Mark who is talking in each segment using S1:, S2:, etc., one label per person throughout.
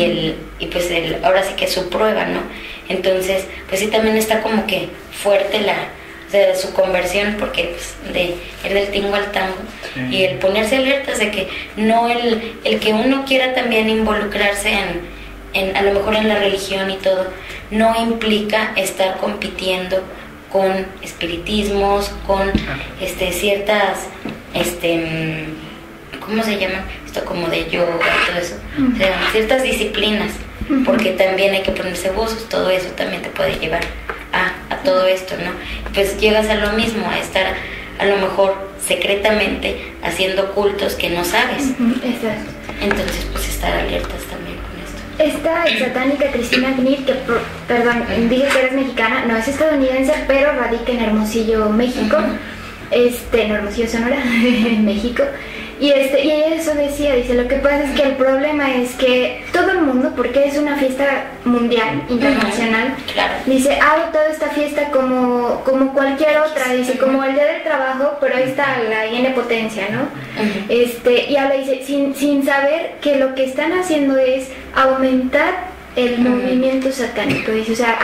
S1: y pues ahora sí que es su prueba, ¿no? Entonces, pues sí, también está como que fuerte o sea, su conversión, porque pues, de ir del tingo al tango, y el ponerse alertas de que no el que uno quiera también involucrarse a lo mejor en la religión y todo, no implica estar compitiendo con espiritismos, con ciertas, ¿cómo se llaman? Esto como de yoga y todo eso, o sea, ciertas disciplinas, porque también hay que ponerse buzos, todo eso también te puede llevar a todo esto, ¿no? Pues llegas a lo mismo, a estar a lo mejor secretamente haciendo cultos que no sabes.
S2: Exacto.
S1: Entonces, pues estar alertas también con esto.
S2: Esta satánica Cristina Knit, que, perdón, dije que eres mexicana, no, es estadounidense, pero radica en Hermosillo, México, en Hermosillo, Sonora, en México. Y ella eso decía, dice, lo que pasa es que el problema es que todo el mundo, porque es una fiesta mundial, internacional,
S1: claro,
S2: dice, ha adoptado esta fiesta como cualquier otra, dice, como el día del trabajo, pero ahí está la N potencia, ¿no? Y habla, dice, sin saber que lo que están haciendo es aumentar el movimiento satánico, dice, o sea,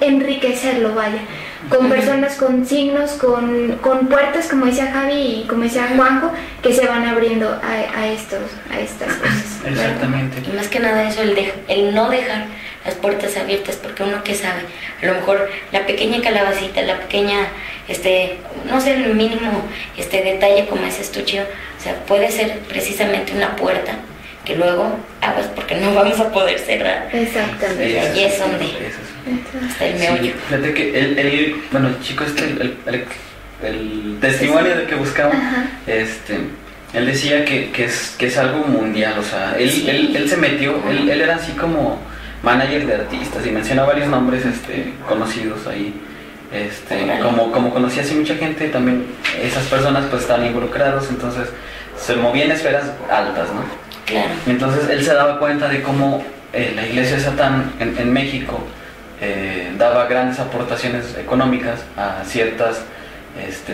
S2: enriquecerlo, vaya, con personas con signos, con puertas, como decía Javi y como decía Juanjo, que se van abriendo a estas cosas.
S3: Exactamente.
S1: Y más que nada eso, el no dejar las puertas abiertas, porque uno que sabe, a lo mejor la pequeña calabacita, la pequeña, no sé, el mínimo detalle como ese estuche, o sea, puede ser precisamente una puerta que luego aguas porque no vamos a poder cerrar.
S2: Exactamente.
S1: Y ahí es donde está el meollo.
S3: Fíjate que bueno, el chico el testimonio del que buscaba, él decía que es algo mundial, o sea, él se metió, él era así como manager de artistas y menciona varios nombres conocidos ahí, como conocía así mucha gente, también esas personas pues estaban involucrados, entonces se movía en esferas altas, ¿no?
S1: Claro.
S3: Entonces él se daba cuenta de cómo la iglesia de Satán en México daba grandes aportaciones económicas a ciertas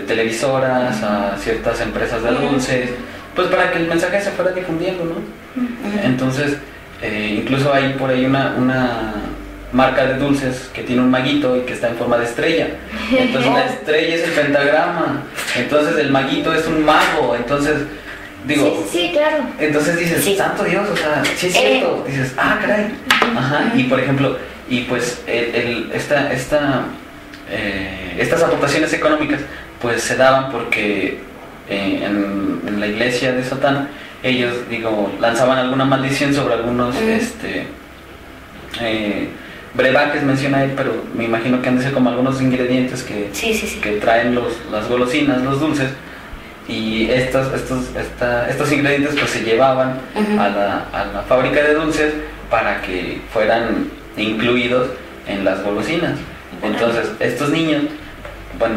S3: televisoras, a ciertas empresas de dulces, pues para que el mensaje se fuera difundiendo, ¿no? Entonces, incluso hay por ahí una marca de dulces que tiene un maguito y que está en forma de estrella. Entonces la estrella es el pentagrama, entonces el maguito es un mago, entonces... Digo,
S2: sí, claro.
S3: Entonces dices, santo Dios, o sea, sí es cierto. Dices, caray. Ajá. Y por ejemplo, y pues estas aportaciones económicas pues se daban porque en la iglesia de Satán ellos, lanzaban alguna maldición sobre algunos brebajes, menciona él, pero me imagino que han de ser como algunos ingredientes que traen las golosinas, los dulces. Y estos ingredientes pues se llevaban a la fábrica de dulces para que fueran incluidos en las golosinas. Entonces estos niños, bueno,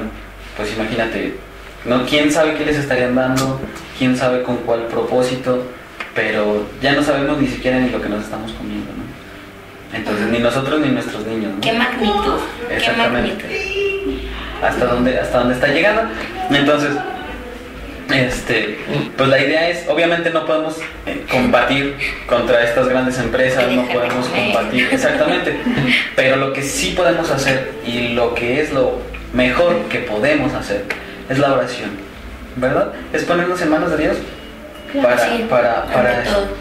S3: pues imagínate, quién sabe qué les estarían dando, quién sabe con cuál propósito, pero ya no sabemos ni siquiera ni lo que nos estamos comiendo, ¿no? Entonces ni nosotros ni nuestros niños, ¿no?
S1: Qué magnitud.
S3: Exactamente. Hasta dónde está llegando. Entonces pues la idea es, obviamente no podemos combatir contra estas grandes empresas, no podemos combatir, exactamente, pero lo que sí podemos hacer y lo que es lo mejor que podemos hacer es la oración, ¿verdad? Es ponernos en manos de Dios para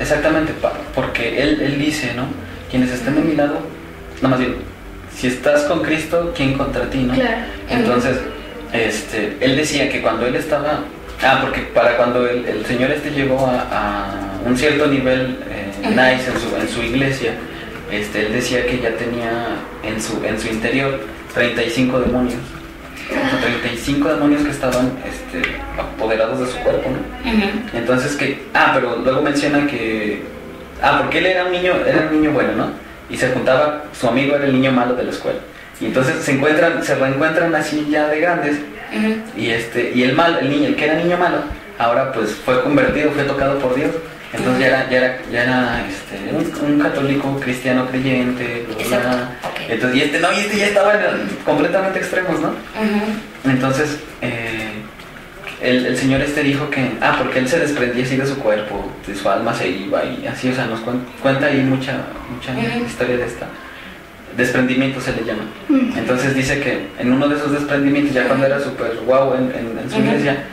S3: exactamente, porque él dice, ¿no? Quienes estén de mi lado, no, más bien, si estás con Cristo, ¿quién contra ti, no?
S2: Claro.
S3: Entonces, él decía que cuando él estaba... porque para cuando el señor llegó a un cierto nivel nice en su iglesia, él decía que ya tenía en su interior 35 demonios. 35 demonios que estaban apoderados de su cuerpo, ¿no? Entonces pero luego menciona que porque él era un niño bueno, ¿no? Y se juntaba, su amigo era el niño malo de la escuela. Y entonces se reencuentran así ya de grandes. Y el que era niño malo, ahora pues fue convertido, fue tocado por Dios. Entonces ya era un católico cristiano creyente, entonces ya estaban completamente extremos, ¿no? Entonces el señor dijo que, porque él se desprendía así de su cuerpo, de su alma se iba y así, o sea, nos cuenta ahí mucha historia de esta. Desprendimiento se le llama. Entonces dice que en uno de esos desprendimientos, ya cuando era súper guau en su iglesia,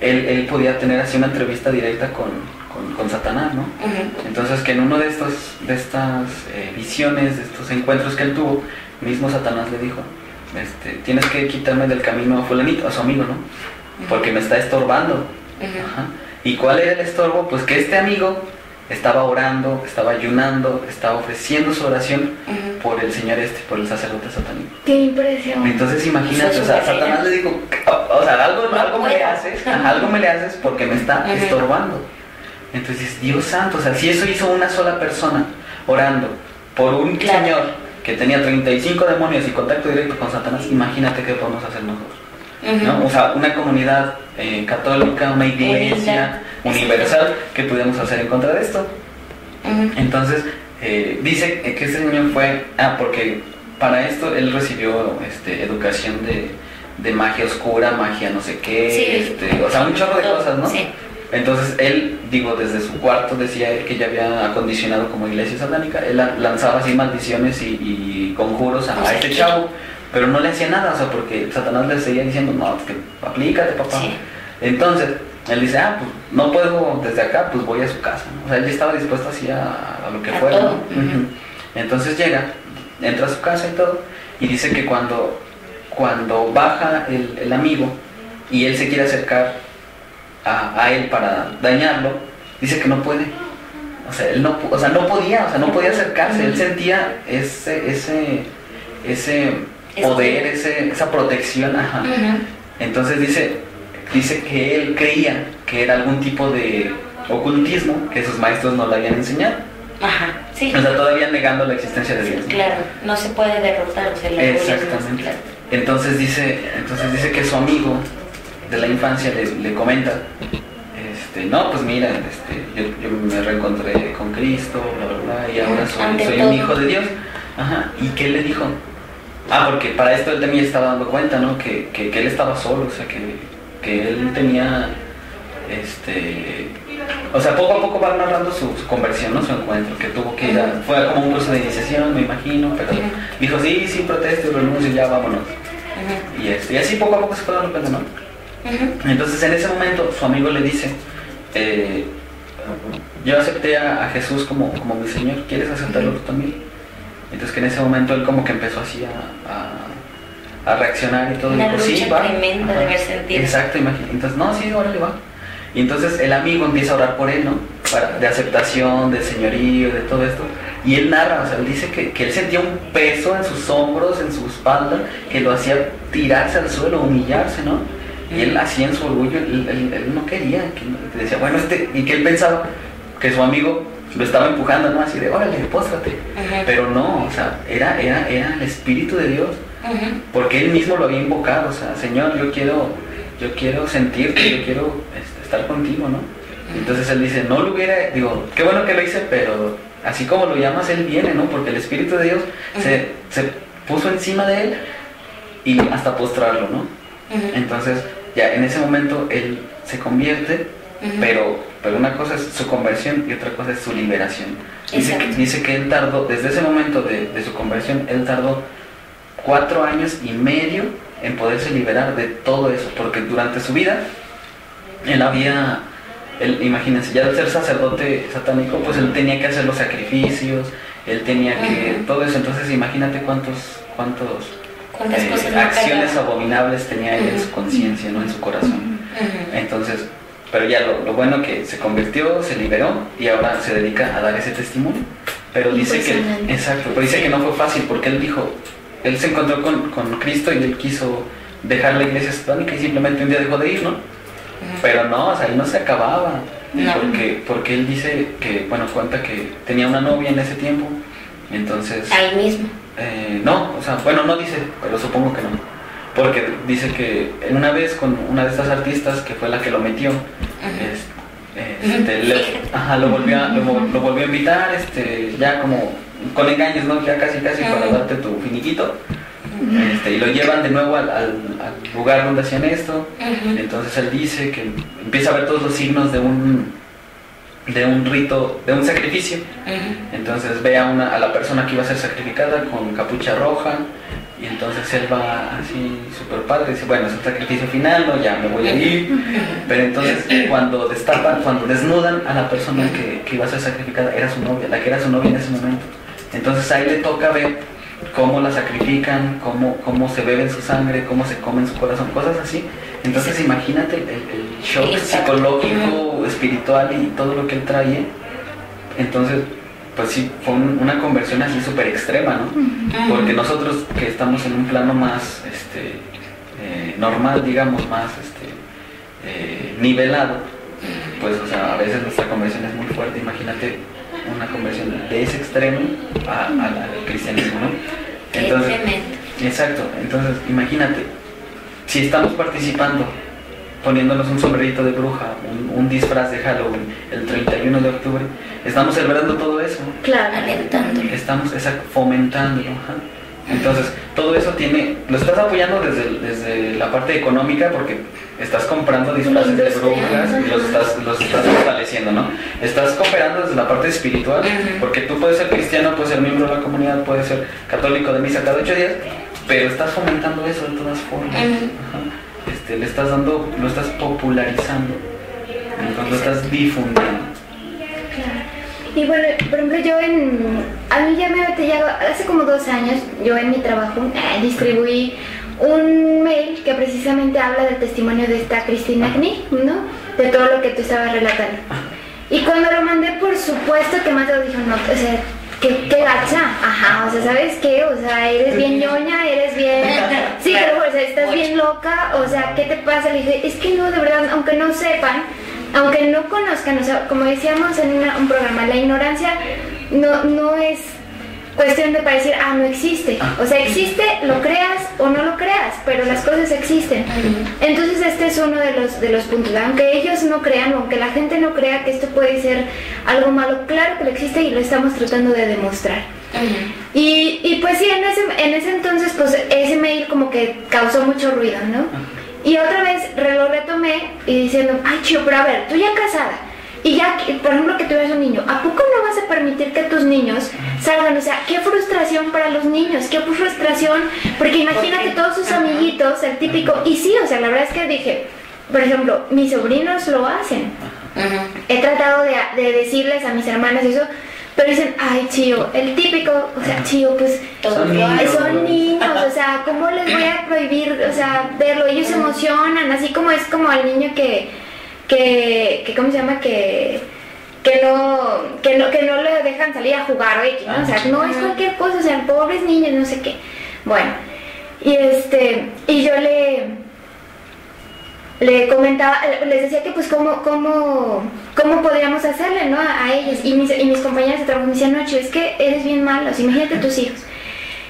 S3: él podía tener así una entrevista directa con Satanás, ¿no? Entonces que en uno de estas visiones, de estos encuentros que él tuvo, mismo Satanás le dijo, tienes que quitarme del camino a fulanito, a su amigo, ¿no? Porque me está estorbando. Ajá. ¿Y cuál era el estorbo? Pues que este amigo estaba orando, estaba ayunando, estaba ofreciendo su oración por el señor por el sacerdote satánico.
S2: ¡Qué impresión!
S3: Entonces imagínate, o sea, Satanás le dijo, o sea, algo me le haces porque me está estorbando. Entonces, Dios santo, o sea, si eso hizo una sola persona orando por un señor que tenía 35 demonios y contacto directo con Satanás, imagínate qué podemos hacer nosotros. ¿No? O sea, una comunidad católica, una iglesia universal, ¿qué podemos hacer en contra de esto? Entonces, dice que este señor fue, porque para esto él recibió educación de magia oscura, magia no sé qué, o sea, un chorro de cosas, ¿no? Sí. Entonces él, desde su cuarto decía él que ya había acondicionado como iglesia satánica, él lanzaba así maldiciones y conjuros a este chavo, pero no le hacía nada, o sea, porque Satanás le seguía diciendo, no, que aplícate, papá. Sí. Entonces, él dice, pues no puedo desde acá, pues voy a su casa, ¿no? O sea, él estaba dispuesto así a lo que fuera, ¿no? Entonces entra a su casa y todo, y dice que cuando baja el amigo y él se quiere acercar a él para dañarlo, dice que no puede. O sea, él no podía acercarse, él sentía ese poder, esa protección, Entonces dice que él creía que era algún tipo de ocultismo que sus maestros no le habían enseñado.
S1: Sí.
S3: O sea, todavía negando la existencia de Dios.
S1: Claro, no se puede derrotar, o sea,
S3: exactamente. Claro. Entonces dice que su amigo de la infancia le comenta, no, pues mira, yo me reencontré con Cristo, bla, bla, bla, y ahora soy un hijo de Dios. ¿Y qué le dijo? Porque para esto él también estaba dando cuenta, ¿no? Que él estaba solo, o sea, que él tenía, o sea, poco a poco va narrando su conversión, ¿no? Su encuentro, que tuvo que ir fue como un curso de iniciación, me imagino, pero dijo, sí, protesto y renuncio, ya vámonos. Y así poco a poco se fue dando cuenta, ¿no? Entonces en ese momento su amigo le dice, yo acepté a Jesús como mi Señor, ¿quieres aceptarlo tú también? Entonces que en ese momento él como que empezó así a reaccionar y todo.
S1: Una
S3: lucha
S1: sí, tremenda de haber sentido.
S3: Exacto, imagínate. Entonces, no, sí, órale, va. Y entonces el amigo empieza a orar por él, ¿no? De aceptación, de señorío, de todo esto. Y él narra, o sea, él dice que él sentía un peso en sus hombros, en su espalda, que lo hacía tirarse al suelo, humillarse, ¿no? Y él así en su orgullo, él no quería, que decía, bueno, y que él pensaba que su amigo lo estaba empujando, ¿no? Así de, órale, póstrate. Pero no, o sea, era el Espíritu de Dios, porque él mismo lo había invocado, o sea, Señor, yo quiero sentirte, yo quiero estar contigo, ¿no? Entonces él dice, no lo hubiera, qué bueno que lo hice, pero así como lo llamas, él viene, ¿no? Porque el Espíritu de Dios se puso encima de él y hasta postrarlo, ¿no? Entonces, ya en ese momento él se convierte, pero una cosa es su conversión y otra cosa es su liberación. Dice que él tardó, desde ese momento de su conversión, él tardó 4 años y medio en poderse liberar de todo eso, porque durante su vida, imagínense, ya al ser sacerdote satánico, pues él tenía que hacer los sacrificios, él tenía que, todo eso, entonces imagínate cuántas acciones abominables tenía él en su conciencia, ¿no? En su corazón. Entonces, pero ya lo bueno que se convirtió, se liberó y ahora se dedica a dar ese testimonio. Pero dice que no fue fácil, porque él se encontró con Cristo y él quiso dejar la iglesia satánica y simplemente un día dejó de ir, ¿no? Pero no, o sea, ahí no se acababa, porque él dice que, cuenta que tenía una novia en ese tiempo, entonces...
S1: Ahí mismo.
S3: No, o sea, no dice, pero supongo que no. Porque dice que en una vez con una de estas artistas, que fue la que lo metió, lo volvió a invitar, ya como con engaños, ¿no? Ya casi para darte tu finiquito. y lo llevan de nuevo al lugar donde hacían esto. Entonces él dice que empieza a ver todos los signos de un rito, de un sacrificio. Entonces ve a la persona que iba a ser sacrificada con capucha roja, y entonces él va así súper padre, dice, bueno, es el sacrificio final, no, ya me voy a ir. Pero entonces cuando desnudan a la persona que iba a ser sacrificada, era su novia, la que era su novia en ese momento. Entonces ahí le toca ver cómo la sacrifican, cómo se beben su sangre, cómo se comen su corazón, cosas así. Entonces imagínate el shock psicológico, espiritual y todo lo que él trae. Entonces, pues sí, fue una conversión así súper extrema, ¿no? Porque nosotros que estamos en un plano más normal, digamos, más nivelado, pues, o sea, a veces nuestra conversión es muy fuerte. Imagínate una conversión de ese extremo al cristianismo, ¿no? Entonces, exacto. Entonces, imagínate, si estamos participando, poniéndonos un sombrerito de bruja, un disfraz de Halloween el 31 de octubre, estamos celebrando todo eso.
S2: Claro,
S1: alentándolo.
S3: Estamos fomentándolo. Entonces, todo eso lo estás apoyando desde la parte económica, porque estás comprando disfraces de brujas y los estás fortaleciendo, ¿no? Estás cooperando desde la parte espiritual, porque tú puedes ser cristiano, puedes ser miembro de la comunidad, puedes ser católico de misa cada 8 días, pero estás fomentando eso de todas formas. Le estás dando, lo estás popularizando, entonces lo estás difundiendo.
S2: Claro. Y bueno, por ejemplo, a mí ya me había llegado, hace como 2 años, yo en mi trabajo distribuí un mail que precisamente habla del testimonio de esta Cristina Knight, ¿no? De todo lo que tú estabas relatando. Y cuando lo mandé, por supuesto que Mateo dijo, no, o sea, qué gacha, o sea, ¿sabes qué? O sea, eres bien ñoña, eres bien... Sí, pero o sea, estás bien loca, o sea, ¿qué te pasa? Le dije, es que no, de verdad, aunque no sepan, aunque no conozcan, o sea, como decíamos en un programa, la ignorancia no es cuestión de decir, no existe. O sea, existe, lo creas o no lo creas, pero las cosas existen. Entonces este es uno de los puntos. Aunque ellos no crean, aunque la gente no crea que esto puede ser algo malo, claro que lo existe y lo estamos tratando de demostrar. Y pues sí, en ese entonces, pues ese mail como que causó mucho ruido, ¿no? Y otra vez lo retomé y diciendo, ay, chido, pero a ver, tú ya casada, y ya, por ejemplo, que tuvieras un niño, ¿a poco no vas a permitir que tus niños salgan? O sea, qué frustración para los niños, qué frustración, porque imagínate todos sus amiguitos, el típico, y sí, o sea, la verdad es que dije, por ejemplo, mis sobrinos lo hacen. He tratado de decirles a mis hermanas eso, pero dicen, ay, Chío, el típico, o sea, Chío, pues son niños, o sea, ¿cómo les voy a prohibir, o sea, verlo? Ellos se emocionan, así como es como al niño que ¿cómo se llama? Que no le dejan salir a jugar, ¿no? O sea, no es cualquier cosa, o sea, pobres niños, no sé qué. Bueno, y yo le comentaba, les decía que pues cómo podríamos hacerle, ¿no? A ellos, y mis compañeras de trabajo me decían, no, Chío, es que eres bien malo, imagínate tus hijos.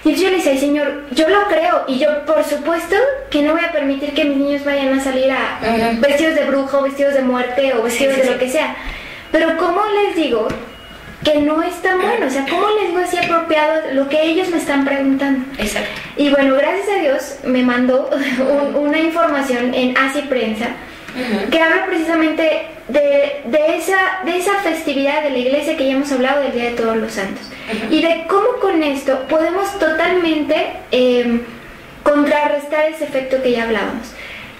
S2: Y entonces yo le decía, Señor, yo lo creo, y yo por supuesto que no voy a permitir que mis niños vayan a salir vestidos de brujo, vestidos de muerte o vestidos de lo que sea. Pero ¿cómo les digo que no está bueno? O sea, ¿cómo les digo así apropiado lo que ellos me están preguntando?
S1: Exacto.
S2: Y bueno, gracias a Dios me mandó una información en Así Prensa que habla precisamente de esa festividad de la iglesia que ya hemos hablado, del Día de Todos los Santos, y de cómo con esto podemos totalmente contrarrestar ese efecto que ya hablábamos.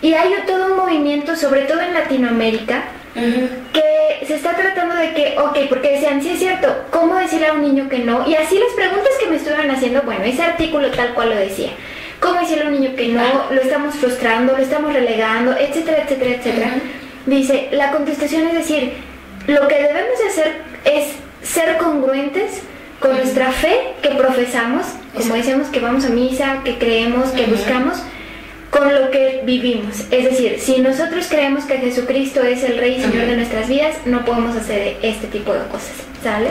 S2: Y hay todo un movimiento, sobre todo en Latinoamérica, que se está tratando de que, porque decían, sí es cierto, ¿cómo decirle a un niño que no? Y así las preguntas que me estuvieron haciendo, bueno, ese artículo tal cual lo decía. ¿Cómo decirle a un niño que no? Lo estamos frustrando, lo estamos relegando, etcétera, etcétera, etcétera. Dice, la contestación es decir, lo que debemos de hacer es ser congruentes con nuestra fe que profesamos, como decíamos, que vamos a misa, que creemos, que buscamos, con lo que vivimos. Es decir, si nosotros creemos que Jesucristo es el Rey y Señor de nuestras vidas, no podemos hacer este tipo de cosas, ¿sale?